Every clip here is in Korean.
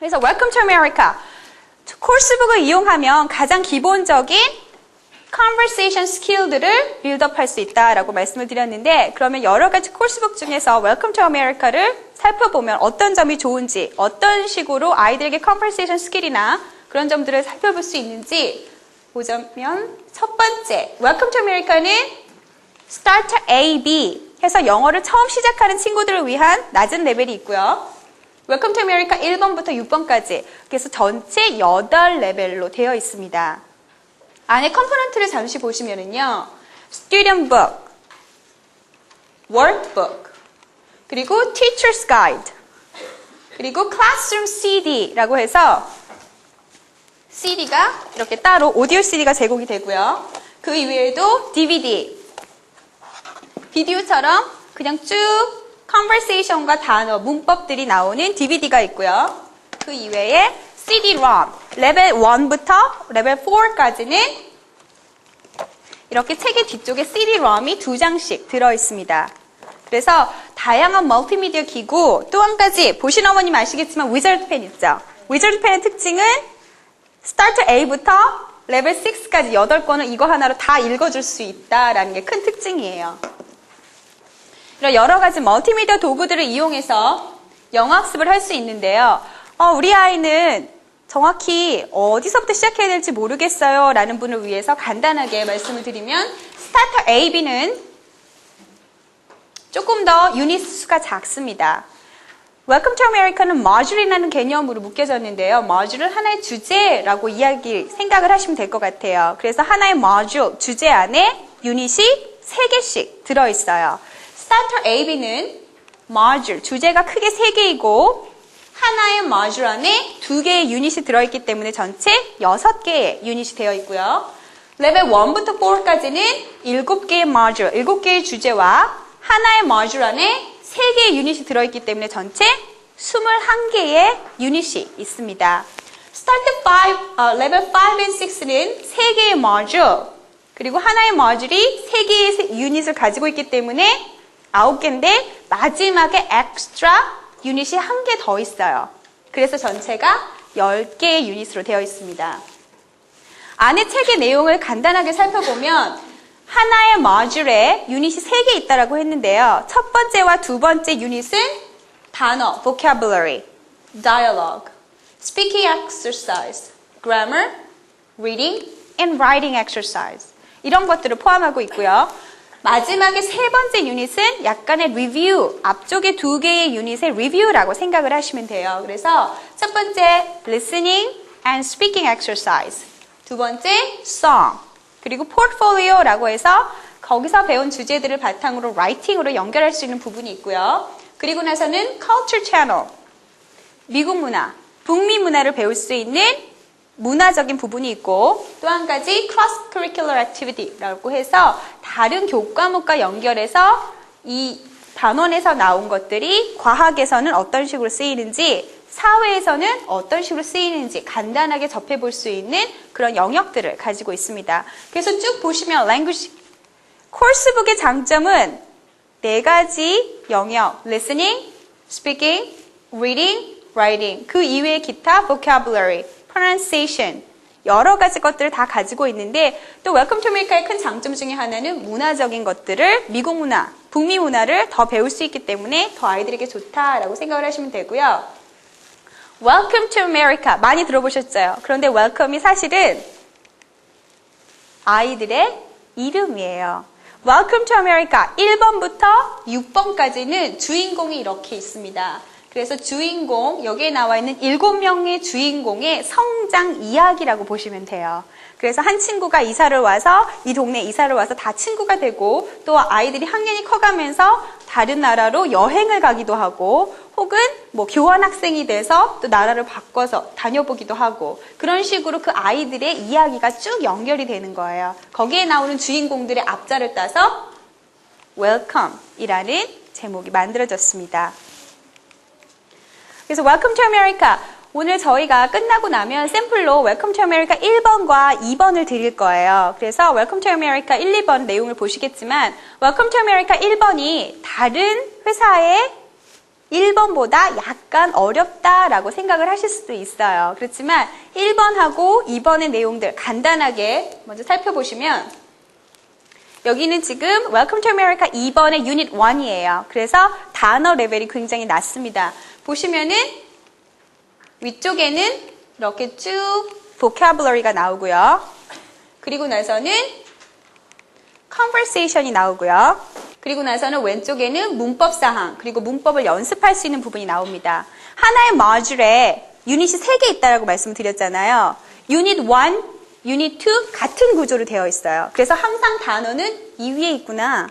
그래서 Welcome to America. 코र्스북을 이용하면 가장 기본적인 conversation skill들을 빌드업할 수 있다라고 말씀을 드렸는데 그러면 여러 가지 코र्스북 중에서 Welcome to America를 살펴보면 어떤 점이 좋은지 어떤 식으로 아이들에게 conversation skill이나 그런 점들을 살펴볼 수 있는지 보자면 첫 번째 Welcome to America는 Starter A, B 해서 영어를 처음 시작하는 친구들을 위한 낮은 레벨이 있고요. Welcome to America 1번부터 6번까지 그래서 전체 8레벨로 되어 있습니다. 안에 컴포넌트를 잠시 보시면은요. Student Book, Workbook, 그리고 Teacher's Guide, 그리고 Classroom CD라고 해서 CD가 이렇게 따로 오디오 CD가 제공이 되고요. 그 이외에도 DVD, 비디오처럼 그냥 쭉 컨버세이션과 단어, 문법들이 나오는 DVD가 있고요. 그 이외에 CD-ROM, 레벨 1부터 레벨 4까지는 이렇게 책의 뒤쪽에 CD-ROM이 2장씩 들어있습니다. 그래서 다양한 멀티미디어 기구, 또 한 가지 보신 어머님 아시겠지만 위저드펜 있죠? 위저드펜의 특징은 스타터 A부터 레벨 6까지 8권을 이거 하나로 다 읽어줄 수 있다라는 게 큰 특징이에요. 이런 여러 가지 멀티미디어 도구들을 이용해서 영어 학습을 할 수 있는데요. 우리 아이는 정확히 어디서부터 시작해야 될지 모르겠어요 라는 분을 위해서 간단하게 말씀을 드리면 스타터 A, B는 조금 더 유닛 수가 작습니다. Welcome to America는 module이라는 개념으로 묶여졌는데요. module은 하나의 주제라고 생각을 하시면 될 것 같아요. 그래서 하나의 module, 주제 안에 유닛이 3개씩 들어있어요. Starter A, B는 module, 주제가 크게 3개이고 하나의 module 안에 2개의 유닛이 들어있기 때문에 전체 6개의 유닛이 되어 있고요. 레벨 1부터 4까지는 7개의 module, 7개의 주제와 하나의 module 안에 3개의 유닛이 들어있기 때문에 전체 21개의 유닛이 있습니다. 레벨 5 and 6는 3개의 module, 그리고 하나의 module이 3개의 유닛을 가지고 있기 때문에 9개인데 마지막에 extra 유닛이 1개 더 있어요. 그래서 전체가 10개의 유닛으로 되어 있습니다. 안에 책의 내용을 간단하게 살펴보면 하나의 module에 유닛이 3개 있다고 했는데요. 첫 번째와 두 번째 유닛은 단어, vocabulary, dialogue, speaking exercise, grammar, reading, and writing exercise 이런 것들을 포함하고 있고요. 마지막에 세 번째 유닛은 약간의 리뷰, 앞쪽에 2개의 유닛의 리뷰라고 생각을 하시면 돼요. 그래서 첫 번째 listening and speaking exercise, 두 번째 song, 그리고 portfolio라고 해서 거기서 배운 주제들을 바탕으로 writing으로 연결할 수 있는 부분이 있고요. 그리고 나서는 culture channel, 미국 문화, 북미 문화를 배울 수 있는 문화적인 부분이 있고 또 한 가지 cross curricular activity라고 해서 다른 교과목과 연결해서 이 단원에서 나온 것들이 과학에서는 어떤 식으로 쓰이는지 사회에서는 어떤 식으로 쓰이는지 간단하게 접해볼 수 있는 그런 영역들을 가지고 있습니다. 그래서 쭉 보시면 language 코र्스북의 장점은 4가지 영역 listening, speaking, reading, writing 그 이외의 기타 vocabulary, pronunciation 여러 가지 것들을 다 가지고 있는데 또 Welcome to America의 큰 장점 중에 하나는 문화적인 것들을 미국 문화, 북미 문화를 더 배울 수 있기 때문에 더 아이들에게 좋다라고 생각을 하시면 되고요. Welcome to America 많이 들어보셨죠? 그런데 Welcome이 사실은 아이들의 이름이에요. Welcome to America 1번부터 6번까지는 주인공이 이렇게 있습니다. 그래서 주인공, 여기에 나와 있는 7명의 주인공의 성장 이야기라고 보시면 돼요. 그래서 한 친구가 이사를 와서 이 동네에 이사를 와서 다 친구가 되고 또 아이들이 학년이 커가면서 다른 나라로 여행을 가기도 하고 혹은 뭐 교환학생이 돼서 또 나라를 바꿔서 다녀보기도 하고 그런 식으로 그 아이들의 이야기가 쭉 연결이 되는 거예요. 거기에 나오는 주인공들의 앞자를 따서 Welcome이라는 제목이 만들어졌습니다. 그래서 Welcome to America 오늘 저희가 끝나고 나면 샘플로 Welcome to America 1번과 2번을 드릴 거예요. 그래서 Welcome to America 1, 2번 내용을 보시겠지만 Welcome to America 1번이 다른 회사의 1번보다 약간 어렵다라고 생각을 하실 수도 있어요. 그렇지만 1번하고 2번의 내용들 간단하게 먼저 살펴보시면 여기는 지금 Welcome to America 2번의 유닛 1이에요. 그래서 단어 레벨이 굉장히 낮습니다. 보시면은 위쪽에는 이렇게 쭉 vocabulary가 나오고요. 그리고 나서는 conversation이 나오고요. 그리고 나서는 왼쪽에는 문법 사항, 그리고 문법을 연습할 수 있는 부분이 나옵니다. 하나의 모듈에 유닛이 3개 있다고 말씀드렸잖아요. 유닛 1, 유닛 2 같은 구조로 되어 있어요. 그래서 항상 단어는 이 위에 있구나.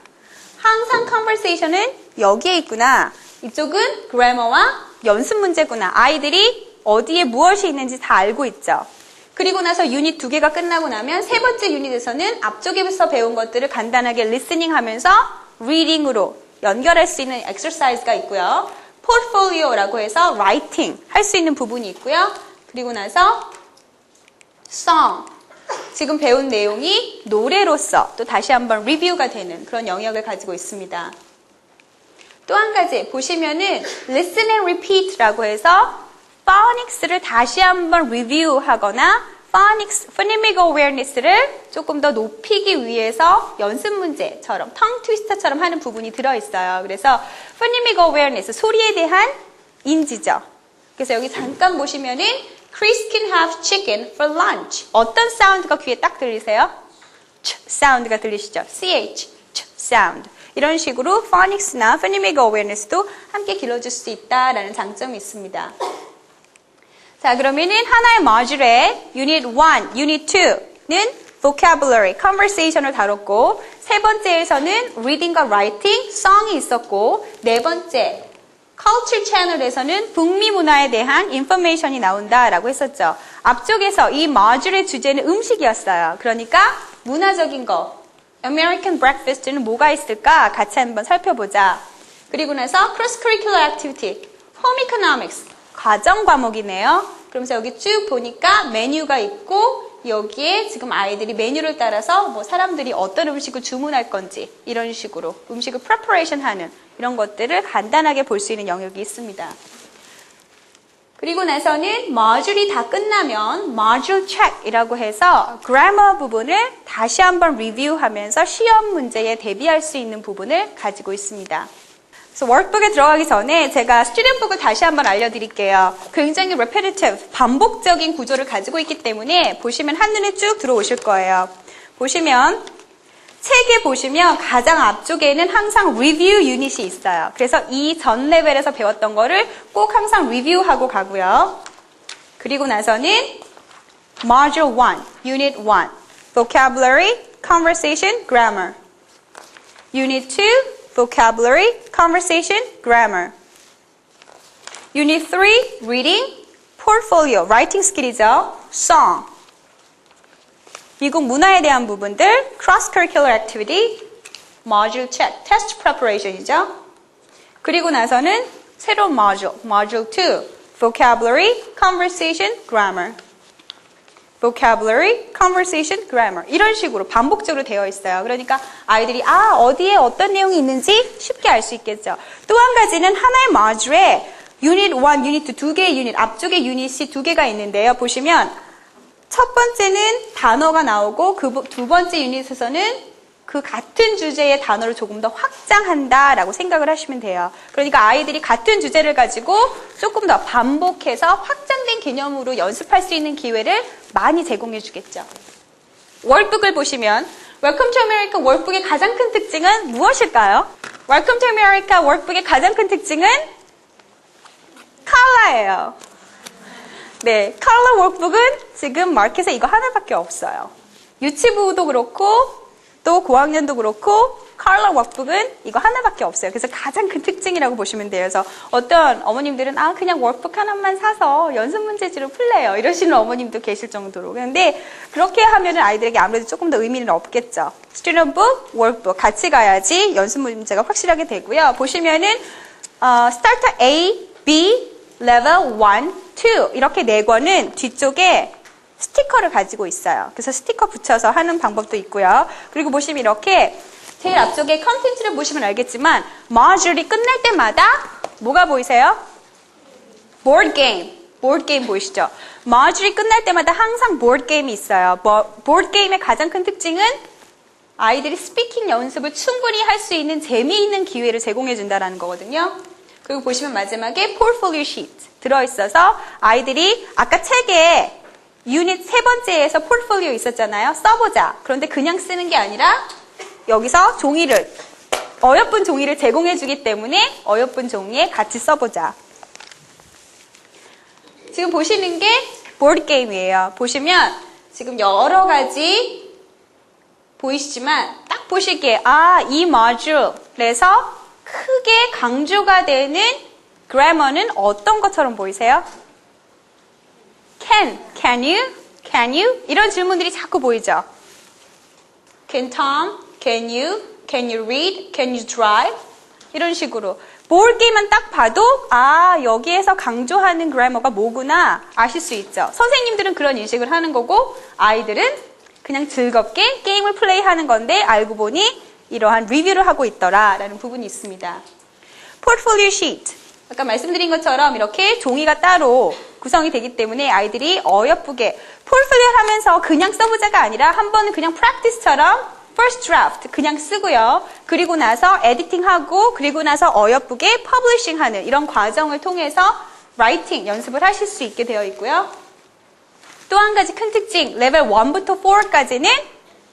항상 conversation은 여기에 있구나. 이쪽은 grammar와 연습 문제구나. 아이들이 어디에 무엇이 있는지 다 알고 있죠. 그리고 나서 유닛 2개가 끝나고 나면 세 번째 유닛에서는 앞쪽에서 배운 것들을 간단하게 리스닝 하면서 리딩으로 연결할 수 있는 엑서사이즈가 있고요. 포트폴리오라고 해서 라이팅 할 수 있는 부분이 있고요. 그리고 나서 song, 지금 배운 내용이 노래로서 또 다시 한번 리뷰가 되는 그런 영역을 가지고 있습니다. 또 한 가지 보시면은 listen and repeat라고 해서 phonics를 다시 한번 리뷰하거나 phonemic awareness를 조금 더 높이기 위해서 연습 문제처럼 tongue twister처럼 하는 부분이 들어있어요. 그래서 phonemic awareness, 소리에 대한 인지죠. 그래서 여기 잠깐 보시면은 Chris can have chicken for lunch. 어떤 사운드가 귀에 딱 들리세요? ch 사운드가 들리시죠? ch, ch 사운드. 이런 식으로 phonics나 phonemic awareness도 함께 길러줄 수 있다라는 장점이 있습니다. 자, 그러면은 하나의 모듈에 유닛 1, 유닛 2는 vocabulary, conversation을 다뤘고 세 번째에서는 reading과 writing, song이 있었고 네 번째 culture channel에서는 북미 문화에 대한 information이 나온다라고 했었죠. 앞쪽에서 이 모듈의 주제는 음식이었어요. 그러니까 문화적인 거, American breakfast는 뭐가 있을까 같이 한번 살펴보자. 그리고 나서 cross-curricular activity, home economics, 과정 과목이네요. 그러면서 여기 쭉 보니까 메뉴가 있고 여기에 지금 아이들이 메뉴를 따라서 뭐 사람들이 어떤 음식을 주문할 건지 이런 식으로 음식을 preparation 하는 이런 것들을 간단하게 볼 수 있는 영역이 있습니다. 그리고 나서는 모듈이 다 끝나면 모듈 check이라고 해서 grammar 부분을 다시 한번 리뷰하면서 시험 문제에 대비할 수 있는 부분을 가지고 있습니다. 그래서 워크북에 들어가기 전에 제가 스튜던트북을 다시 한번 알려드릴게요. 굉장히 repetitive, 반복적인 구조를 가지고 있기 때문에 보시면 한눈에 쭉 들어오실 거예요. 보시면 책에 보시면 가장 앞쪽에는 항상 리뷰 유닛이 있어요. 그래서 이 전 레벨에서 배웠던 거를 꼭 항상 리뷰하고 가고요. 그리고 나서는 Module 1, Unit 1, Vocabulary, Conversation, Grammar. Unit 2, Vocabulary, Conversation, Grammar. Unit 3, Reading, Portfolio, Writing skill이죠. Song. 미국 문화에 대한 부분들, Cross-curricular activity, Module check, Test preparation이죠. 그리고 나서는 새로운 Module 2, Vocabulary, Conversation, Grammar. vocabulary, conversation, grammar 이런 식으로 반복적으로 되어 있어요. 그러니까 아이들이 어디에 어떤 내용이 있는지 쉽게 알 수 있겠죠. 또 한 가지는 하나의 모듈에 유닛 1, 유닛 2 두 개의 유닛, 앞쪽에 유닛이 두 개가 있는데요. 보시면 첫 번째는 단어가 나오고 그 두 번째 유닛에서는 그 같은 주제의 단어를 조금 더 확장한다라고 생각을 하시면 돼요. 그러니까 아이들이 같은 주제를 가지고 조금 더 반복해서 확장된 개념으로 연습할 수 있는 기회를 많이 제공해 주겠죠. 월북을 보시면 Welcome to America 월북의 가장 큰 특징은 무엇일까요? Welcome to America 월북의 가장 큰 특징은 컬러예요. 네, 컬러 월북은 지금 마켓에 이거 하나밖에 없어요. 유치부도 그렇고 또 고학년도 그렇고 컬러 워크북은 이거 하나밖에 없어요. 그래서 가장 큰 특징이라고 보시면 돼요. 그래서 어떤 어머님들은 그냥 워크북 하나만 사서 연습 문제지로 풀래요. 이러시는 어머님도 계실 정도로. 그런데 그렇게 하면은 아이들에게 아무래도 조금 더 의미는 없겠죠. 스튜던트 북, 워크북 같이 가야지 연습 문제가 확실하게 되고요. 보시면은 스타터 A, B, 레벨 1, 2 이렇게 네 권은 뒤쪽에 스티커를 가지고 있어요. 그래서 스티커 붙여서 하는 방법도 있고요. 그리고 보시면 이렇게 제일 앞쪽에 컨텐츠를 보시면 알겠지만 모듈이 끝날 때마다 뭐가 보이세요? board game. board game 보이시죠? 모듈이 끝날 때마다 항상 board game이 있어요. board game의 가장 큰 특징은 아이들이 스피킹 연습을 충분히 할 수 있는 재미있는 기회를 제공해 준다는 거거든요. 그리고 보시면 마지막에 portfolio sheet 들어있어서 아이들이 아까 책에 유닛 3번째에서 portfolio 있었잖아요. 써보자. 그런데 그냥 쓰는 게 아니라 여기서 어여쁜 종이를 제공해 주기 때문에 어여쁜 종이에 같이 써보자. 지금 보시는 게 보드 게임이에요. 보시면 지금 여러 가지 보이시지만 딱 보시기에 이 모듈에서 크게 강조가 되는 그래머는 어떤 것처럼 보이세요? can you 이런 질문들이 자꾸 보이죠? Can Tom? Can you read? Can you drive? 이런 식으로 보드 게임만 딱 봐도 여기에서 강조하는 그래머가 뭐구나 아실 수 있죠. 선생님들은 그런 인식을 하는 거고 아이들은 그냥 즐겁게 게임을 플레이하는 건데 알고 보니 이러한 리뷰를 하고 있더라라는 부분이 있습니다. 포트폴리오 시트 아까 말씀드린 것처럼 이렇게 종이가 따로 구성이 되기 때문에 아이들이 어여쁘게 포트폴리오를 하면서 그냥 써보자가 아니라 한 번은 그냥 프랙티스처럼 first draft 그냥 쓰고요. 그리고 나서 에디팅하고 그리고 나서 어여쁘게 퍼블리싱하는 이런 과정을 통해서 라이팅 연습을 하실 수 있게 되어 있고요. 또 한 가지 큰 특징 레벨 1부터 4까지는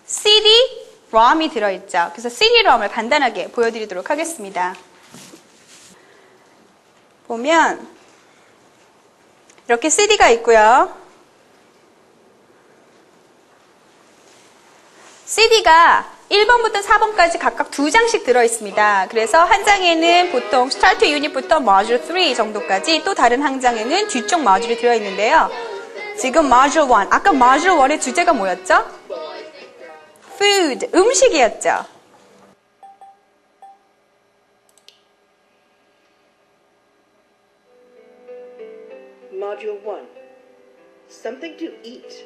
CD-ROM이 들어있죠. 그래서 CD-ROM을 간단하게 보여드리도록 하겠습니다. 보면 이렇게 CD가 있고요. CD가 1번부터 4번까지 각각 2장씩 들어있습니다. 그래서 한 장에는 보통 스타트 유닛부터 모듈 3 정도까지 또 다른 한 장에는 뒤쪽 모듈이 들어있는데요. 지금 모듈 1, 아까 모듈 1의 주제가 뭐였죠? food, 음식이었죠. Module 1. Something to eat.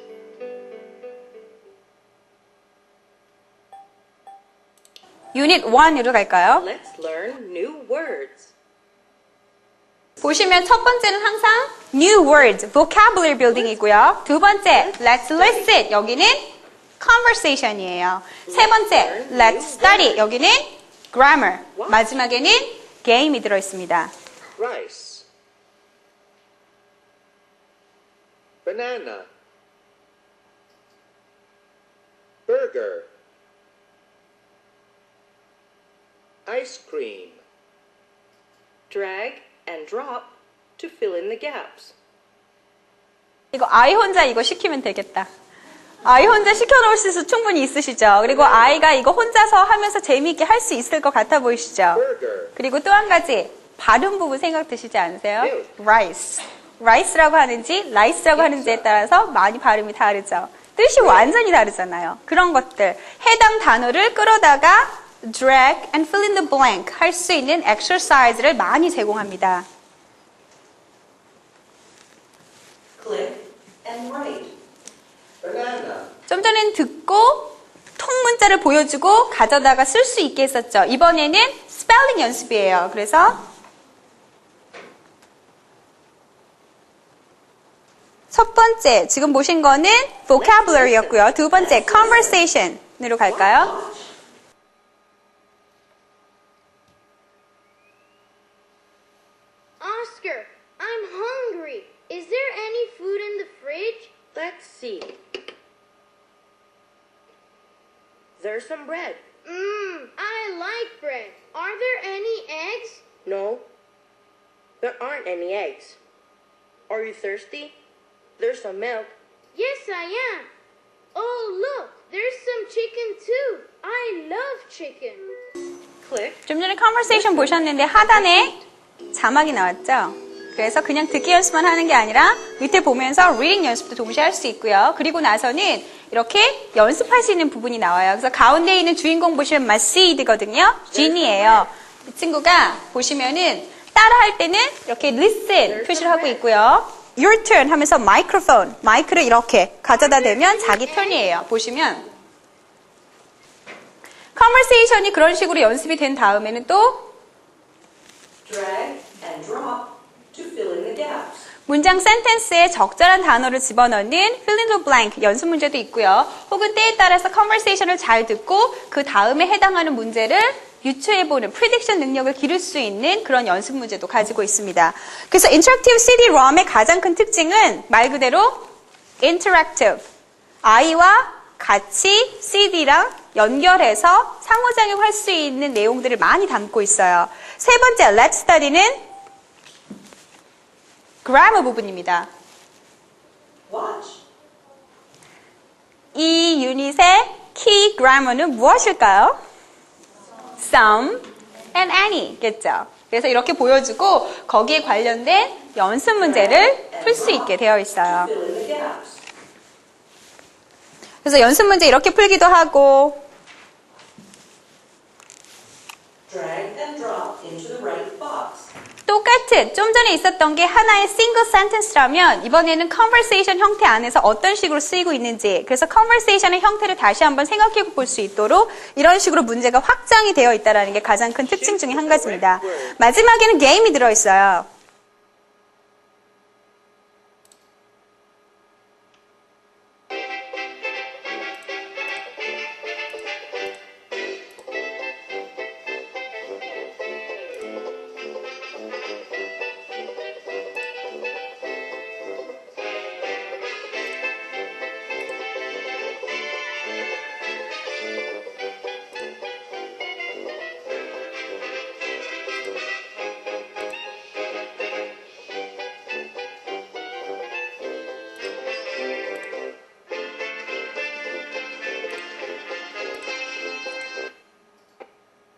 유닛 1으로 갈까요? Let's learn new words. 보시면 첫 번째는 항상 new words, vocabulary building이고요. 두 번째, let's listen. 여기는 conversation이에요. 세 번째, let's study. 여기는 grammar. 마지막에는 game이 들어있습니다. Rice, banana, burger, ice cream, Drag and drop to fill in the gaps. 이거 아이 혼자 이거 시키면 되겠다. 아이 혼자 시켜놓을 수 충분히 있으시죠? 그리고 아이가 이거 혼자서 하면서 재미있게 할 수 있을 것 같아 보이시죠? burger, 그리고 또 한 가지 발음 부분 생각 드시지 않으세요? rice. rice라고 하는지 rice라고 하는지에 따라서 많이 발음이 다르죠. 뜻이 완전히 다르잖아요. 그런 것들 해당 단어를 끌어다가 drag and fill in the blank 할 수 있는 exercise를 많이 제공합니다. Click and write. banana, 좀 전엔 듣고 통문자를 보여주고 가져다가 쓸 수 있게 했었죠. 이번에는 스펠링 연습이에요. 그래서 첫 번째 지금 보신 거는 vocabulary였고요. 두 번째 conversation으로 갈까요? Oscar, I'm hungry. Is there any food in the fridge? Let's see. There's some bread. I like bread. Are there any eggs? No, there aren't any eggs. Are you thirsty? There's some milk. Yes, I am. Oh, look, there's some chicken too. I love chicken. Click. 좀 전에 conversation 보셨는데 하단에 자막이 나왔죠? 그래서 그냥 듣기 연습만 하는 게 아니라 밑에 보면서 reading 연습도 동시에 할 수 있고요. 그리고 나서는 이렇게 연습하시는 부분이 나와요. 그래서 가운데 있는 주인공 보시면 마시드거든요. 진이에요. 이 친구가 보시면은 따라할 때는 이렇게 listen 표시를 하고 있고요. Your turn 하면서 microphone, 마이크를 이렇게 가져다 대면 자기 턴이에요. 보시면 conversation이 그런 식으로 연습이 된 다음에는 또 Drag and drop to fill in the gaps. 문장 센텐스에 적절한 단어를 집어넣는 fill in the blank 연습 문제도 있고요. 혹은 때에 따라서 conversation을 잘 듣고 그 다음에 해당하는 문제를 유추해보는 prediction 능력을 기를 수 있는 그런 연습 문제도 가지고 있습니다. 그래서 interactive CD-ROM의 가장 큰 특징은 말 그대로 interactive. 아이와 같이 CD랑 연결해서 상호작용할 수 있는 내용들을 많이 담고 있어요. 세 번째, let's study는 grammar 부분입니다. Watch. 이 유닛의 key grammar는 무엇일까요? some and any겠죠. 그래서 이렇게 보여주고 거기에 관련된 연습 문제를 풀 수 있게 되어 있어요. Fill in the gaps. 그래서 연습 문제 이렇게 풀기도 하고 Drag and drop into the right box. 똑같은 좀 전에 있었던 게 하나의 single sentence라면 이번에는 conversation 형태 안에서 어떤 식으로 쓰이고 있는지 그래서 conversation의 형태를 다시 한번 생각해 볼 수 있도록 이런 식으로 문제가 확장이 되어 있다는 게 가장 큰 특징 중에 한 가지입니다. 마지막에는 게임이 들어있어요.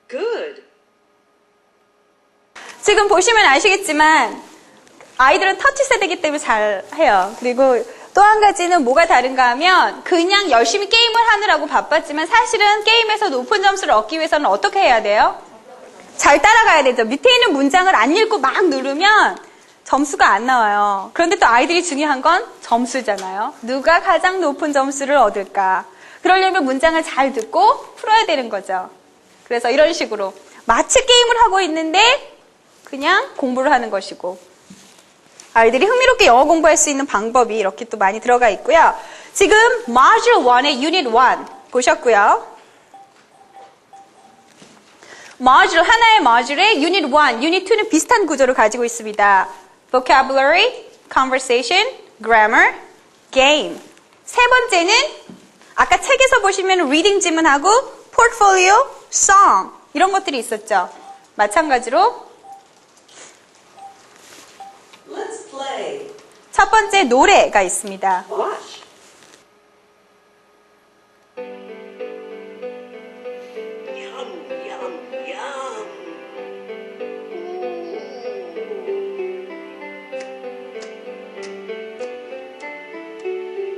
Good. 지금 보시면 아시겠지만 아이들은 터치 세대이기 때문에 잘 해요. 그리고 또 한 가지는 뭐가 다른가 하면 그냥 열심히 게임을 하느라고 바빴지만 사실은 게임에서 높은 점수를 얻기 위해서는 어떻게 해야 돼요? 잘 따라가야 되죠. 밑에 있는 문장을 안 읽고 막 누르면 점수가 안 나와요. 그런데 또 아이들이 중요한 건 점수잖아요. 누가 가장 높은 점수를 얻을까? 그러려면 문장을 잘 듣고 풀어야 되는 거죠. 그래서 이런 식으로 마치 게임을 하고 있는데 그냥 공부를 하는 것이고 아이들이 흥미롭게 영어 공부할 수 있는 방법이 이렇게 또 많이 들어가 있고요. 지금 Module 1의 Unit 1 보셨고요. 하나의 module의 Unit 1, Unit 2는 비슷한 구조를 가지고 있습니다. Vocabulary, Conversation, Grammar, Game. 세 번째는 아까 책에서 보시면 Reading 지문하고 Portfolio, Song 이런 것들이 있었죠. 마찬가지로 Let's play. 첫 번째 노래가 있습니다. Watch. Yum, yum, yum.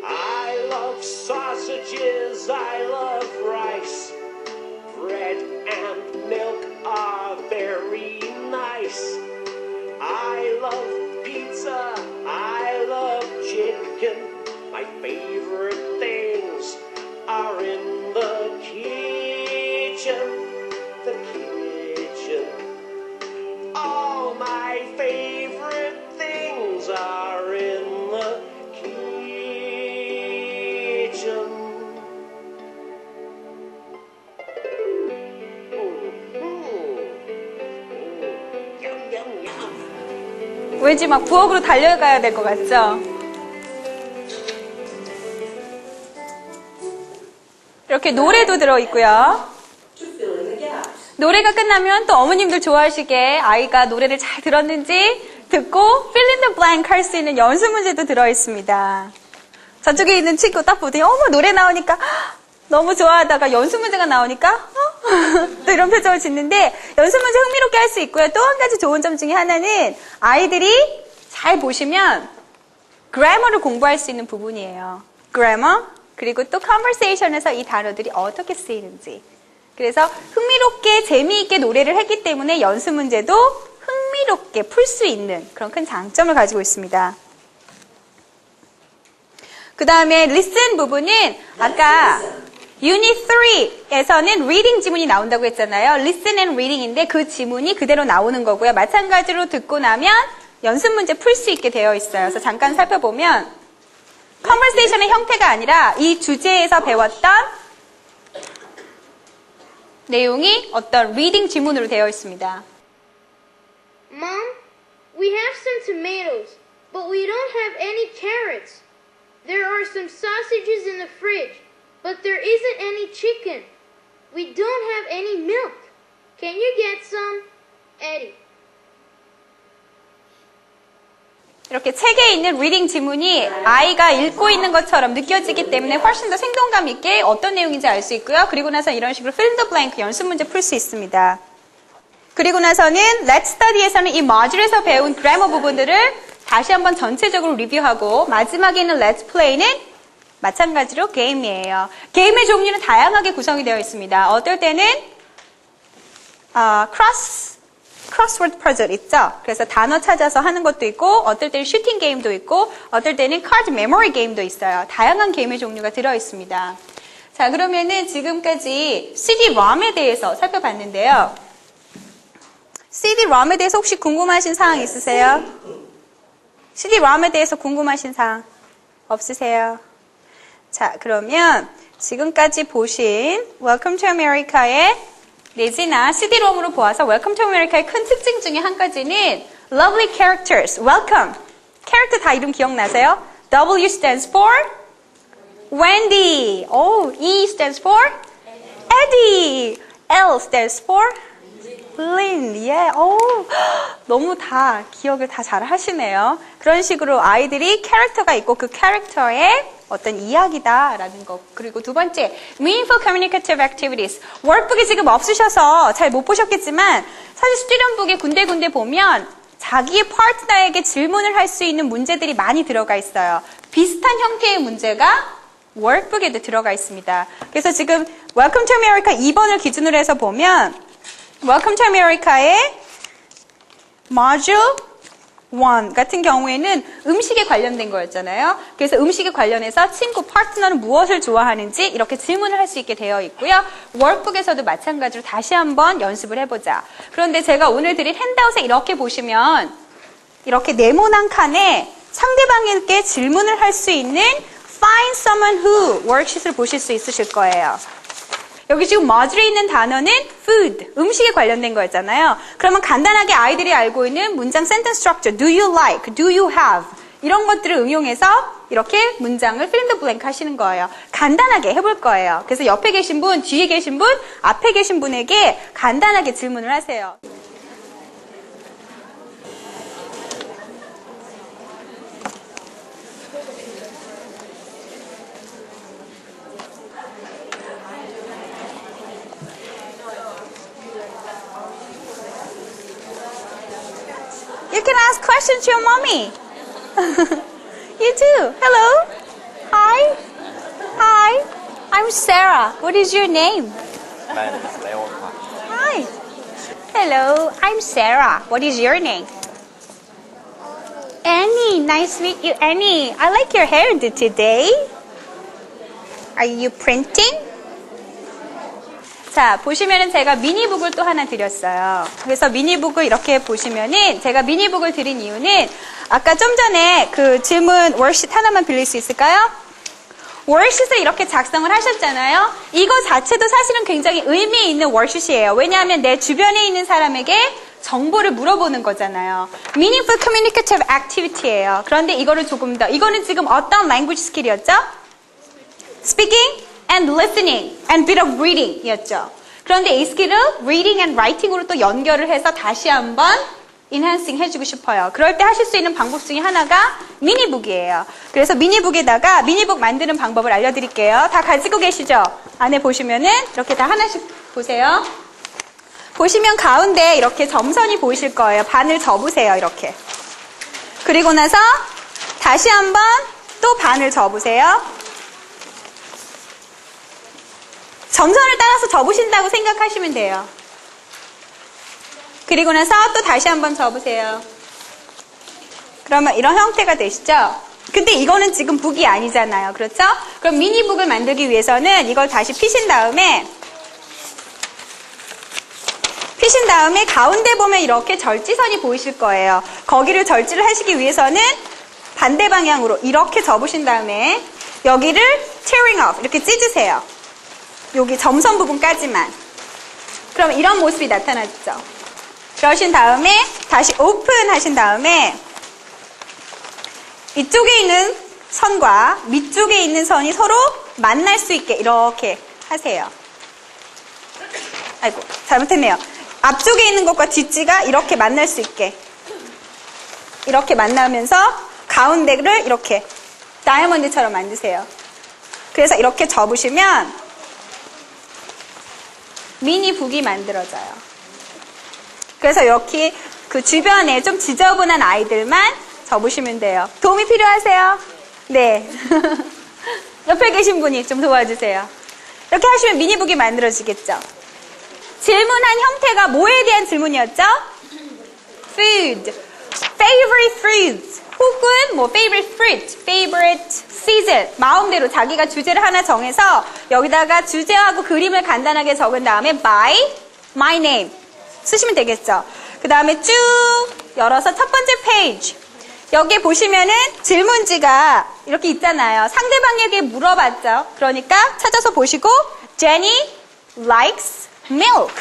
I love sausages, I love rice. Bread and milk are very nice. I love pizza, I love chicken. My favorite things are in the kitchen. The kitchen. All my favorite things are in the kitchen. Yum, yum, yum. 왠지 막 부엌으로 달려가야 될 것 같죠? 이렇게 노래도 들어있고요. To fill in the gaps. 노래가 끝나면 또 어머님들 좋아하시게 아이가 노래를 잘 들었는지 듣고 fill in the blank 할 수 있는 연습 문제도 들어있습니다. 저쪽에 있는 친구 딱 보더니 어머 노래 나오니까 너무 좋아하다가 연습 문제가 나오니까 또 이런 표정을 짓는데 연습 문제 흥미롭게 할 수 있고요. 또 한 가지 좋은 점 중에 하나는 아이들이 잘 보시면 grammar를 공부할 수 있는 부분이에요. grammar 그리고 또 conversation에서 이 단어들이 어떻게 쓰이는지 그래서 흥미롭게 재미있게 노래를 했기 때문에 연습 문제도 흥미롭게 풀 수 있는 그런 큰 장점을 가지고 있습니다. 그 다음에 listen 부분은 아까 Unit 3에서는 reading 지문이 나온다고 했잖아요. Listen and reading인데 그 지문이 그대로 나오는 거고요. 마찬가지로 듣고 나면 연습 문제 풀 수 있게 되어 있어요. 그래서 잠깐 살펴보면 conversation의 형태가 아니라 이 주제에서 배웠던 내용이 어떤 reading 지문으로 되어 있습니다. Mom, we have some tomatoes, but we don't have any carrots. There are some sausages in the fridge, but there isn't any chicken. We don't have any milk. Can you get some? Eddie. 이렇게 책에 있는 리딩 지문이 아이가 읽고 있는 것처럼 느껴지기 때문에 훨씬 더 생동감 있게 어떤 내용인지 알 수 있고요. 그리고 나서 이런 식으로 fill in the blank 연습 문제 풀 수 있습니다. 그리고 나서는 Let's Study에서는 이 모듈에서 배운 그래머 부분들을 다시 한번 전체적으로 리뷰하고 마지막에 있는 Let's Play는 마찬가지로 게임이에요. 게임의 종류는 다양하게 구성이 되어 있습니다. 어떨 때는 crossword puzzle 있죠? 그래서 단어 찾아서 하는 것도 있고 어떨 때는 슈팅 게임도 있고 어떨 때는 카드 메모리 게임도 있어요. 다양한 게임의 종류가 들어 있습니다. 자, 그러면은 지금까지 CD-ROM에 대해서 살펴봤는데요. CD-ROM에 대해서 혹시 궁금하신 사항 있으세요? CD-ROM에 대해서 궁금하신 사항 없으세요? 자, 그러면 지금까지 보신 Welcome to America의 내지나 CD-ROM으로 보아서 Welcome to America의 큰 특징 중에 한 가지는 Lovely characters, welcome. 캐릭터 다 이름 기억나세요? W stands for Wendy. E stands for Eddie. L stands for Lynn. Yeah. 너무 다 기억을 다 잘 하시네요. 그런 식으로 아이들이 캐릭터가 있고 그 캐릭터의 어떤 이야기다라는 거. 그리고 두 번째, meaningful communicative activities. 월북이 지금 없으셔서 잘 못 보셨겠지만 사실 스튜던북에 군데군데 보면 자기의 파트너에게 질문을 할 수 있는 문제들이 많이 들어가 있어요. 비슷한 형태의 문제가 월북에도 들어가 있습니다. 그래서 지금 Welcome to America 2번을 기준으로 해서 보면 Welcome to America의 Module 1 같은 경우에는 음식에 관련된 거였잖아요. 그래서 음식에 관련해서 친구, 파트너는 무엇을 좋아하는지 이렇게 질문을 할 수 있게 되어 있고요. 월북에서도 마찬가지로 다시 한번 연습을 해보자. 그런데 제가 오늘 드린 핸드아웃에 이렇게 보시면 이렇게 네모난 칸에 상대방에게 질문을 할 수 있는 Find someone who 워크시트를 보실 수 있으실 거예요. 여기 지금 모듈에 있는 단어는 food, 음식에 관련된 거였잖아요. 그러면 간단하게 아이들이 알고 있는 문장 sentence structure, do you like, do you have 이런 것들을 응용해서 이렇게 문장을 fill in the blank 하시는 거예요. 간단하게 해볼 거예요. 그래서 옆에 계신 분, 뒤에 계신 분, 앞에 계신 분에게 간단하게 질문을 하세요. You can ask questions to your mommy. You too. Hello. Hi. Hi. I'm Sarah. What is your name? My name is Leo Park. Hi. Hello. I'm Sarah. What is your name? Annie. Nice to meet you, Annie. I like your hairdo today. Are you printing? 자, 보시면은 제가 미니북을 또 하나 드렸어요. 그래서 미니북을 이렇게 보시면은 제가 미니북을 드린 이유는 아까 좀 전에 그 질문 월시트 하나만 빌릴 수 있을까요? 월시트를 이렇게 작성을 하셨잖아요. 이거 자체도 사실은 굉장히 의미 있는 월시트예요. 왜냐하면 내 주변에 있는 사람에게 정보를 물어보는 거잖아요. Meaningful Communicative Activity예요. 그런데 이거를 조금 더, 이거는 지금 어떤 language skill이었죠? Speaking and listening and bit of reading 이었죠. 그런데 이 스킬을 reading and writing으로 또 연결을 해서 다시 한번 enhancing 해주고 싶어요. 그럴 때 하실 수 있는 방법 중에 하나가 미니북이에요. 그래서 미니북에다가 미니북 만드는 방법을 알려드릴게요. 다 가지고 계시죠? 안에 보시면은 이렇게 다 하나씩 보세요. 보시면 가운데 이렇게 점선이 보이실 거예요. 반을 접으세요. 이렇게. 그리고 나서 다시 한번 또 반을 접으세요. 점선을 따라서 접으신다고 생각하시면 돼요. 그리고 나서 또 다시 한번 접으세요. 그러면 이런 형태가 되시죠? 근데 이거는 지금 북이 아니잖아요. 그렇죠? 그럼 미니북을 만들기 위해서는 이걸 다시 피신 다음에 가운데 보면 이렇게 절지선이 보이실 거예요. 거기를 절지를 하시기 위해서는 반대 방향으로 이렇게 접으신 다음에 여기를 tearing off 이렇게 찢으세요. 여기 점선 부분까지만. 그럼 이런 모습이 나타나죠. 그러신 다음에 다시 오픈 하신 다음에 이쪽에 있는 선과 밑쪽에 있는 선이 서로 만날 수 있게 이렇게 하세요. 아이고, 잘못했네요. 앞쪽에 있는 것과 뒷지가 이렇게 만날 수 있게. 이렇게 만나면서 가운데를 이렇게 다이아몬드처럼 만드세요. 그래서 이렇게 접으시면 미니 북이 만들어져요. 그래서 이렇게 그 주변에 좀 지저분한 아이들만 접으시면 돼요. 도움이 필요하세요? 네. 옆에 계신 분이 좀 도와주세요. 이렇게 하시면 미니북이 만들어지겠죠. 질문한 형태가 뭐에 대한 질문이었죠? Food. Favorite foods. 혹은 뭐 favorite fruit, favorite season. 마음대로 자기가 주제를 하나 정해서 여기다가 주제하고 그림을 간단하게 적은 다음에 by my name 쓰시면 되겠죠. 그 다음에 쭉 열어서 첫 번째 페이지. 여기에 보시면은 질문지가 이렇게 있잖아요. 상대방에게 물어봤죠. 그러니까 찾아서 보시고 Jenny likes milk.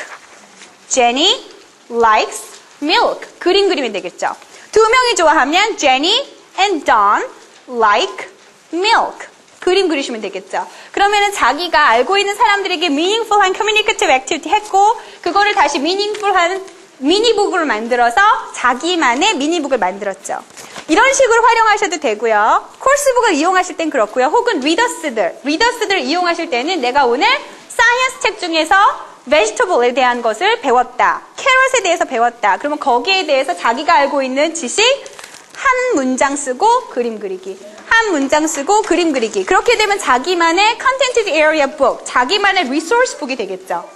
Jenny likes milk. 그림 그리면 되겠죠. 두 명이 좋아하면 Jenny and Don like milk. 그림 그리시면 되겠죠. 그러면은 자기가 알고 있는 사람들에게 meaningful한 communicative activity 했고 그거를 다시 meaningful한 미니북을 만들어서 자기만의 미니북을 만들었죠. 이런 식으로 활용하셔도 되고요. 코र्스북을 이용하실 땐 그렇고요. 혹은 리더스들을 이용하실 때는 내가 오늘 사이언스 책 중에서 vegetable에 대한 것을 배웠다. 캐럿에 대해서 배웠다. 그러면 거기에 대해서 자기가 알고 있는 지식 한 문장 쓰고 그림 그리기. 한 문장 쓰고 그림 그리기. 그렇게 되면 자기만의 contented area book, 자기만의 resource book이 되겠죠.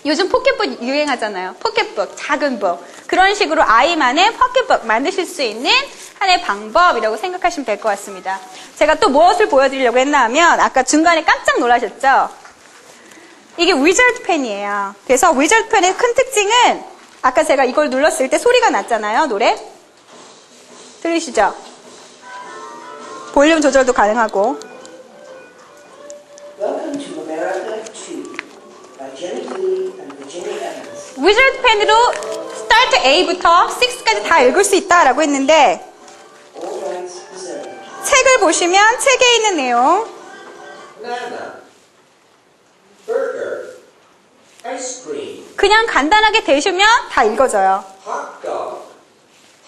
요즘 포켓북 유행하잖아요. 포켓북, 작은 북. 그런 식으로 아이만의 포켓북 만드실 수 있는 하나의 방법이라고 생각하시면 될 것 같습니다. 제가 또 무엇을 보여드리려고 했나 하면 아까 중간에 깜짝 놀라셨죠? 이게 위저드 펜이에요. 그래서 위저드 펜의 큰 특징은 아까 제가 이걸 눌렀을 때 소리가 났잖아요. 노래. 들리시죠? 볼륨 조절도 가능하고. Welcome to America 2 by Jenny Lee and Virginia Evans. 위저드 펜으로 start A부터 6까지 다 읽을 수 있다라고 했는데 All rights reserved. 책을 보시면 책에 있는 내용 Banana. Burger. Ice cream. 그냥 간단하게 대시면 다 읽어져요. Hot dog.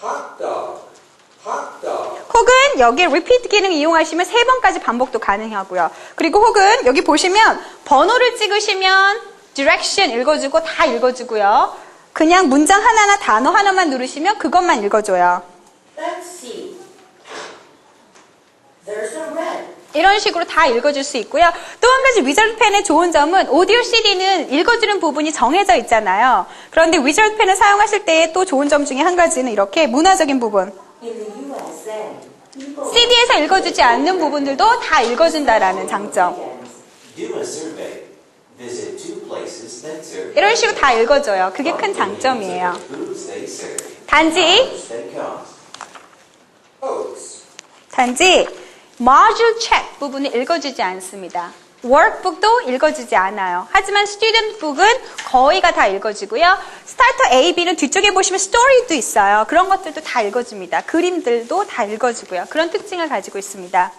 Hot dog. Hot dog. 혹은 여기 repeat 기능 이용하시면 3번까지 반복도 가능하고요. 그리고 혹은 여기 보시면 번호를 찍으시면 direction 읽어주고 다 읽어주고요. 그냥 문장 하나나 단어 하나만 누르시면 그것만 읽어줘요. Let's see. There's a red. 이런 식으로 다 읽어줄 수 있고요. 또 한 가지 위저드 펜의 좋은 점은 오디오 CD는 읽어주는 부분이 정해져 있잖아요. 그런데 위저드 펜을 사용하실 때 또 좋은 점 중에 한 가지는 이렇게 문화적인 부분. In the USA, people CD에서 읽어주지 않는 부분들도 다 읽어준다라는 장점. Do a survey. Visit 2 places that serve 이런 식으로 다 읽어줘요. 그게 큰 장점이에요. foods they serve. 단지 They cost. Oats. module check 부분을 읽어주지 않습니다. workbook도 읽어주지 않아요. 하지만 student book은 거의가 다 읽어주고요. starter A, B는 뒤쪽에 보시면 story도 있어요. 그런 것들도 다 읽어줍니다. 그림들도 다 읽어주고요. 그런 특징을 가지고 있습니다.